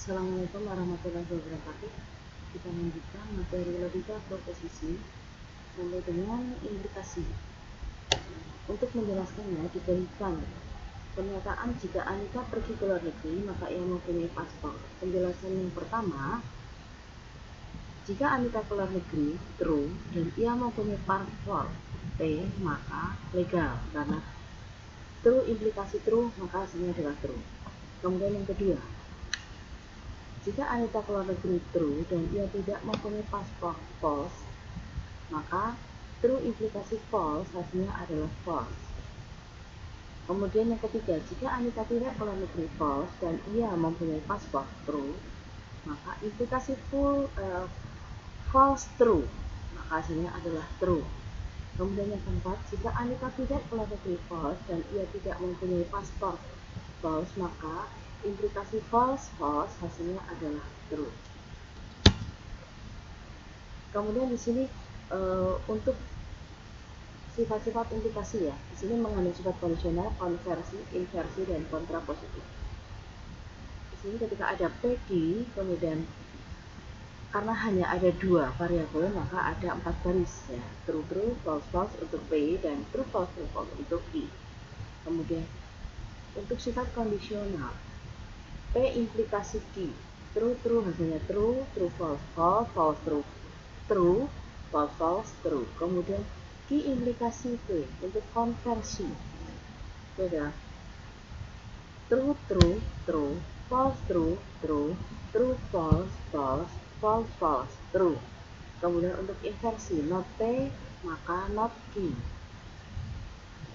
Assalamualaikum warahmatullahi wabarakatuh. Kita lanjutkan materi logika proposisi sampai dengan implikasi. Untuk menjelaskannya diberikan pernyataan jika Anita pergi ke luar negeri maka ia mempunyai paspor. Penjelasan yang pertama, jika Anita ke luar negeri true dan ia mempunyai paspor P maka legal, karena true implikasi true maka hasilnya adalah true. Kemudian yang kedua, jika Anita keluar negeri true dan ia tidak mempunyai paspor false, maka true implikasi false hasilnya adalah false. Kemudian yang ketiga, jika Anita tidak keluar negeri false dan ia mempunyai paspor true, maka implikasi false true, maka hasilnya adalah true. Kemudian yang keempat, jika Anita tidak keluar negeri false dan ia tidak mempunyai paspor false, maka implikasi false hasilnya adalah true. Kemudian di sini untuk sifat-sifat implikasi ya, di sini mengandung sifat kondisional, konversi, inversi, dan kontrapositif. Di sini ketika ada PD, kemudian karena hanya ada dua variabel maka ada 4 baris ya, true true, false false untuk P dan true false untuk I. Kemudian untuk sifat kondisional, P implikasi Q, true true hasilnya true, true false false, false true, true false false true. Kemudian Q implikasi P untuk konversi, itu adalah true true true, false true true, true false false, false false true. Kemudian untuk inversi, not P maka not Q.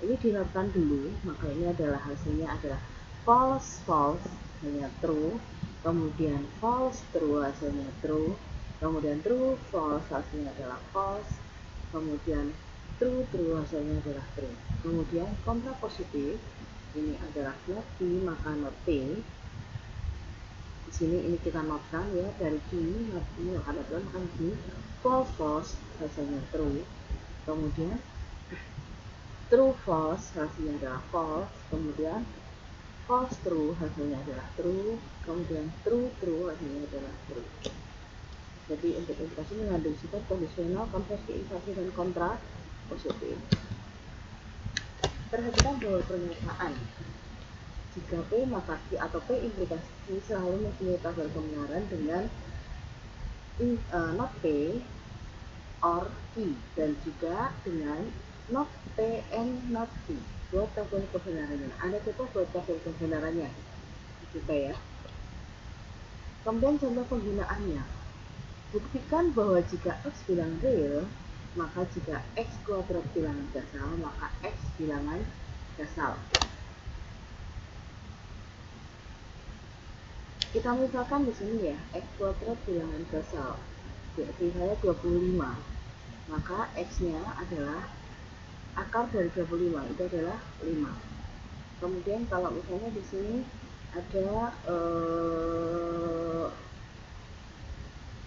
Ini dinotkan dulu, maka ini adalah hasilnya adalah false false hasilnya true, kemudian false true hasilnya true, kemudian true false hasilnya adalah false, kemudian true true hasilnya adalah true. Kemudian kontrapositif, ini adalah not P maka not P. Di sini ini kita notkan ya, dari Q not P maka not P maka Q. False false hasilnya true, kemudian true false hasilnya adalah false, kemudian false true hasilnya adalah true, kemudian true true hasilnya adalah true. Jadi untuk implikasi mengandung sifat kondisional, konversi, inversi, dan kontra positif. Perhatikan bahwa pernyataan jika P maka Q atau P implikasi selalu mempunyai tabel kebenaran dengan not P or Q dan juga dengan not P and not Q buat tabel kebenarannya. Anda coba buat tabel kebenarannya juga ya. Kemudian contoh penggunaannya, buktikan bahwa jika X bilangan real, maka jika X kuadrat bilangan dasar, maka X bilangan dasar. Kita misalkan di sini ya, X kuadrat bilangan dasar, yaitu saya 25, maka X-nya adalah akar dari 25, itu adalah 5. Kemudian kalau misalnya di sini ada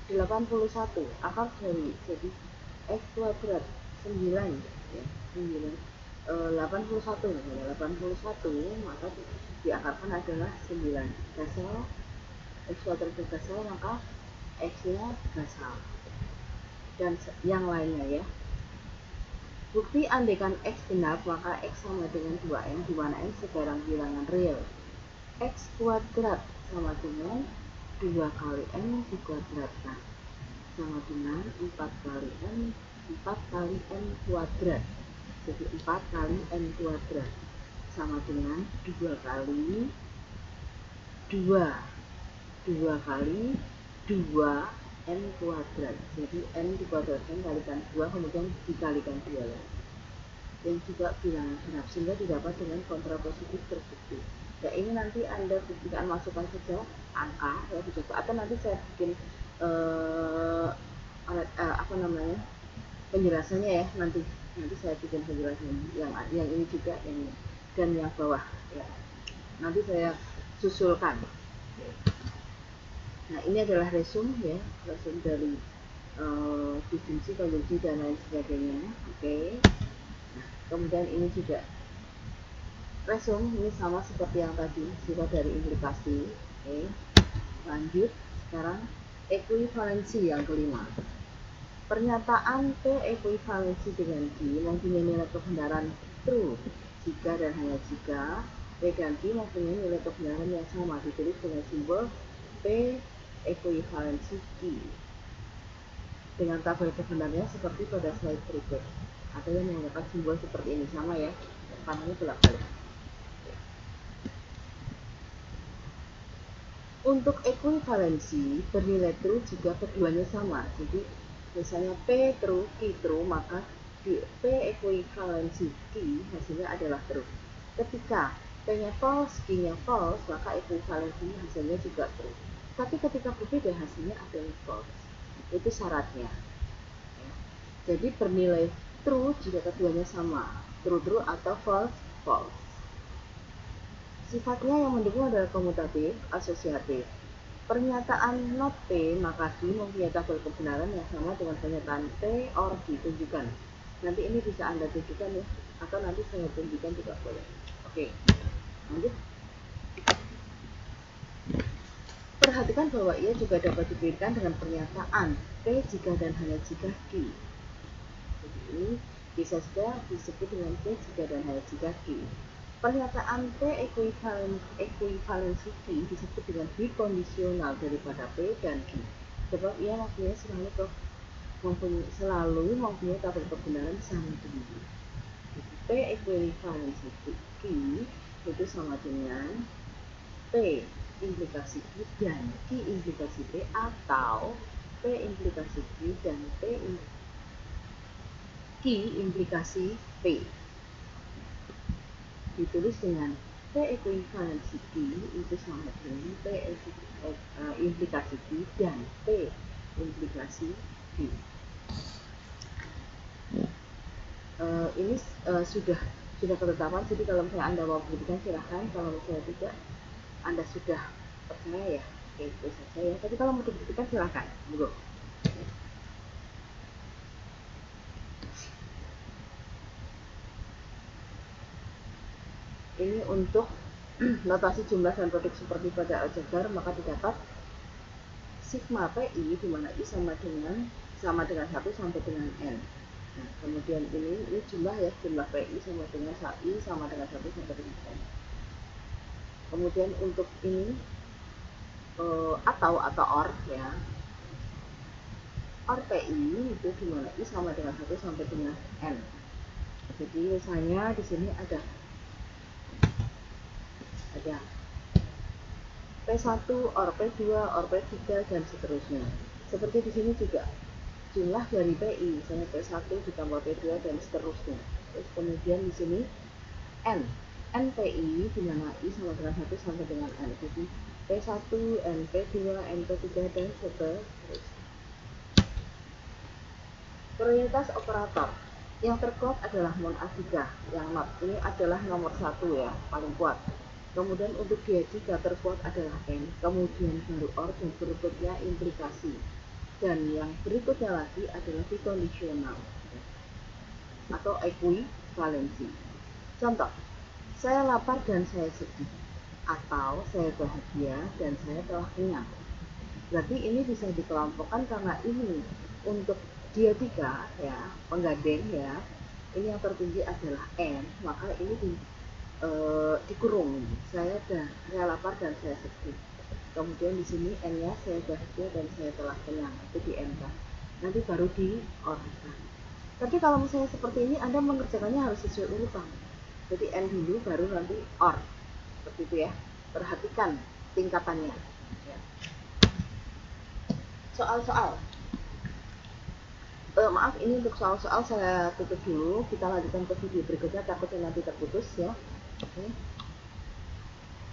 81 akar dari, jadi X kuadrat 9 ya, 9 81 maka diakarkan adalah 9 dasar X kuadrat dasar, maka X-nya dasar dan yang lainnya ya. Bukti andaikan X benar maka X sama dengan 2N, di mana N sebarang bilangan real. X kuadrat sama dengan 2 kali N dikuadratkan sama dengan 4 kali N, 4 kali N kuadrat, jadi 4 kali N kuadrat sama dengan 2 kali 2 kali 2 N kuadrat, jadi N dikuadratkan kalikan 2 kemudian dikalikan 2 lagi, dan juga bilangan genap sehingga didapat dengan kontrapositif terbukti. Ya ini nanti Anda buktikan, masukkan saja angka ya dicoba, atau nanti saya bikin penjelasannya ya, nanti saya bikin penjelasannya yang ini juga yang ini dan yang bawah ya, nanti saya susulkan. Nah ini adalah resume ya, resume dari disjungsi, konjungsi dan lain sebagainya. Oke. Nah, kemudian ini juga resume, ini sama seperti yang tadi, sifat dari implikasi. Oke. Lanjut. Lanjut, sekarang ekuivalensi yang kelima. Pernyataan P ekuivalensi dengan Q mempunyai nilai kebenaran true jika dan hanya jika P dan Q mempunyai nilai kebenaran yang sama, ditulis dengan simbol P ekuivalensi Q dengan tabel kebenarannya seperti pada slide berikut. Ada yang menggunakan simbol seperti ini, sama ya, panahnya bolak-balik. Untuk ekuivalensi bernilai true jika keduanya sama. Jadi misalnya P true, Q true, maka di P ekuivalensi Q hasilnya adalah true. Ketika P-nya false, Q-nya false, maka ekuivalensi hasilnya juga true. Tapi ketika berbeda hasilnya adalah false. Itu syaratnya. Jadi bernilai true jika keduanya sama, true atau false. Sifatnya yang mendukung adalah komutatif, asosiatif. Pernyataan not P maka Q mempunyai tabel kebenaran yang sama dengan pernyataan P or Q. Tunjukkan. Nanti ini bisa Anda tunjukkan ya, atau nanti saya tunjukkan juga boleh. Oke, lanjut. Perhatikan bahwa ia juga dapat diberikan dengan pernyataan P jika dan hanya jika Q. Jadi ini bisa juga disebut dengan P jika dan hanya jika Q. Pernyataan P ekuivalensi Q disebut dengan bikondisional daripada P dan Q. Sebab ia maksudnya selalu mempunyai tabel kebenaran sama dengan P ekuivalensi Q itu sama dengan P implikasi Q dan Q implikasi P, atau P implikasi Q dan Q implikasi P. Ditulis dengan P ekuivalensi Q itu sama dengan P implikasi Q dan P implikasi Q. Ini sudah ketetapan, jadi kalau misalnya Anda mau buktikan silahkan, kalau misalnya tidak Anda sudah percaya ya, itu saja ya. Tapi kalau mau dibuktikan silahkan, monggo. Ini untuk notasi jumlah dan produk seperti pada aljabar, maka didapat sigma PI di mana I sama dengan 1 sampai dengan N. Nah, kemudian ini jumlah ya, jumlah PI sama dengan I sama dengan 1 sampai dengan N. Kemudian untuk ini atau OR ya, OR PI itu di mana I sama dengan 1 sampai dengan N. Jadi misalnya di sini ada P1, OR P2, OR P3 dan seterusnya. Seperti di sini juga jumlah dari PI, misalnya P1 ditambah P2 dan seterusnya. Terus kemudian di sini NPI di mana I sama dengan 1 sampai dengan N. Jadi P1, NP2, NP3 dan seterusnya. Prioritas operator yang terkuat adalah mon A3, yang not ini adalah nomor 1 ya, paling kuat. Kemudian untuk dia jika terkuat adalah N, kemudian baru OR dan berikutnya implikasi. Dan yang berikutnya lagi adalah bikondisional atau ekuivalensi. Contoh, saya lapar dan saya sedih, atau saya bahagia dan saya telah kenyang. Berarti ini bisa dikelompokkan karena ini untuk dia 3 ya, penggandeng ya, ini yang tertinggi adalah N, maka ini dikurung, saya lapar dan saya sedih. Kemudian di sini N-nya saya bahagia dan saya telah kenyang, itu di N kan. Nanti baru di OR kan. Tapi kalau misalnya seperti ini Anda mengerjakannya harus sesuai urutan. Jadi N dulu baru nanti OR. Seperti itu ya. Perhatikan tingkatannya. Ya. Soal-soal. Maaf, ini untuk soal-soal saya tutup dulu. Kita lanjutkan ke video berikutnya, takutnya nanti terputus ya. Oke.